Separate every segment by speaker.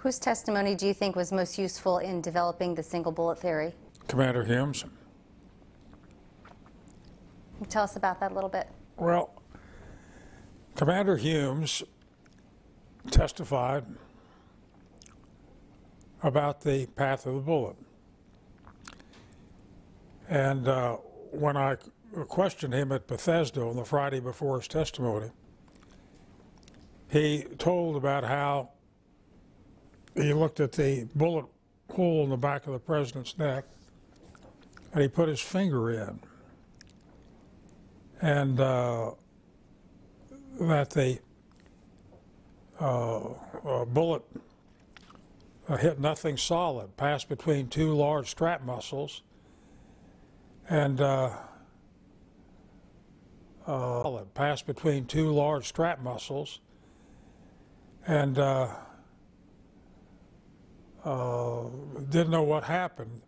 Speaker 1: Whose testimony do you think was most useful in developing the single bullet theory?
Speaker 2: Commander Humes.
Speaker 1: Tell us about that a little bit.
Speaker 2: Well, Commander Humes testified about the path of the bullet. And when I questioned him at Bethesda on the Friday before his testimony, he told about how he looked at the bullet hole in the back of the president's neck and he put his finger in. And that the bullet hit nothing solid, passed between two large strap muscles, and passed between two large strap muscles, and didn't know what happened.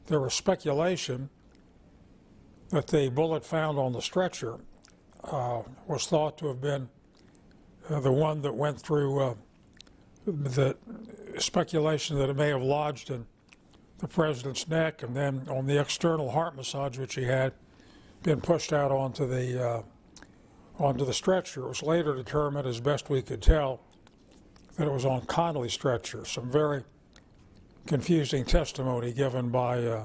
Speaker 2: There was speculation that the bullet found on the stretcher was thought to have been the one that went through the speculation that it may have lodged in the president's neck and then on the external heart massage which he had been pushed out onto the stretcher. It was later determined, as best we could tell, that it was on Connolly's stretcher. Some very confusing testimony given by a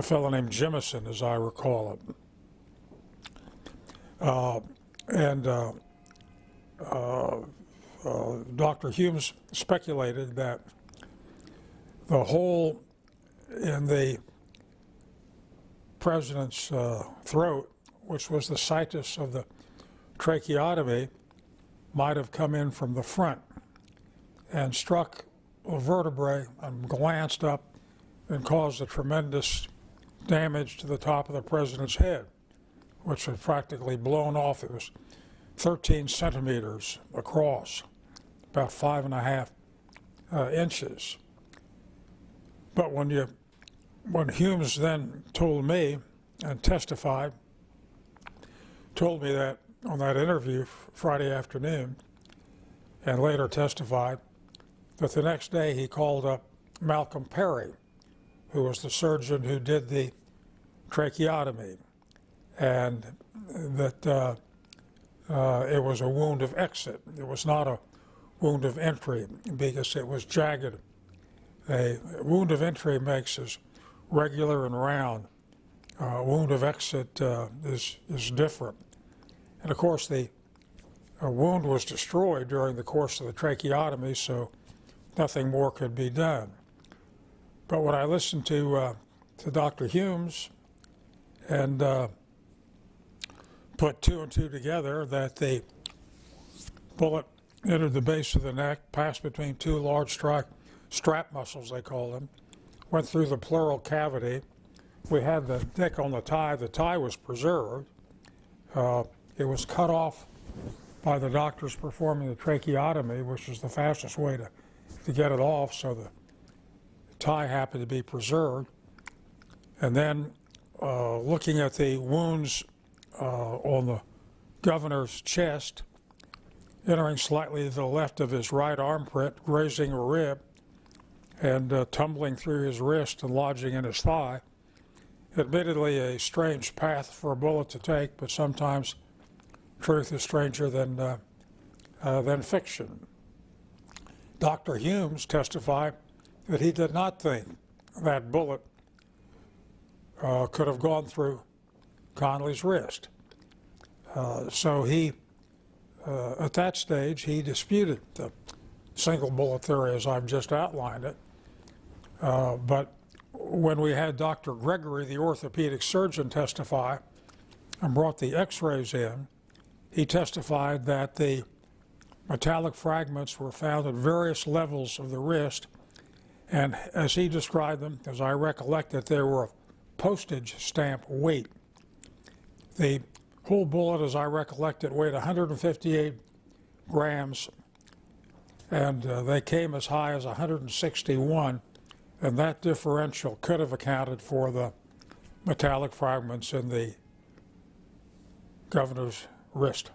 Speaker 2: fellow named Jimison, as I recall it. Dr. Humes speculated that the hole in the president's throat, which was the situs of the tracheotomy, might have come in from the front and struck a vertebrae and glanced up and caused a tremendous damage to the top of the president's head, which was practically blown off. It was 13 centimeters across, about 5.5 inches. But when Humes then told me and testified, told me that on that interview Friday afternoon, and later testified that the next day he called up Malcolm Perry, who was the surgeon who did the tracheotomy, and that it was a wound of exit. It was not a wound of entry because it was jagged. A wound of entry makes us regular and round. A wound of exit is different. And of course, the wound was destroyed during the course of the tracheotomy, so nothing more could be done. But when I listened to Dr. Humes and put two and two together, that the bullet entered the base of the neck, passed between two large strap muscles, they call them, went through the pleural cavity. We had the nick on the tie. The tie was preserved. It was cut off by the doctors performing the tracheotomy, which was the fastest way to get it off, so the tie happened to be preserved. And then looking at the wounds on the governor's chest, entering slightly to the left of his right armpit, grazing a rib, and tumbling through his wrist and lodging in his thigh. Admittedly a strange path for a bullet to take, but sometimes truth is stranger than fiction. Dr. Humes testified that he did not think that bullet could have gone through Connolly's wrist. So he, at that stage, he disputed the single bullet theory as I've just outlined it. But when we had Dr. Gregory, the orthopedic surgeon, testify and brought the x-rays in, he testified that the metallic fragments were found at various levels of the wrist, and as he described them, as I recollect it, they were postage stamp weight. The whole bullet, as I recollect it, weighed 158 grams, and they came as high as 161, and that differential could have accounted for the metallic fragments in the governor's wrist.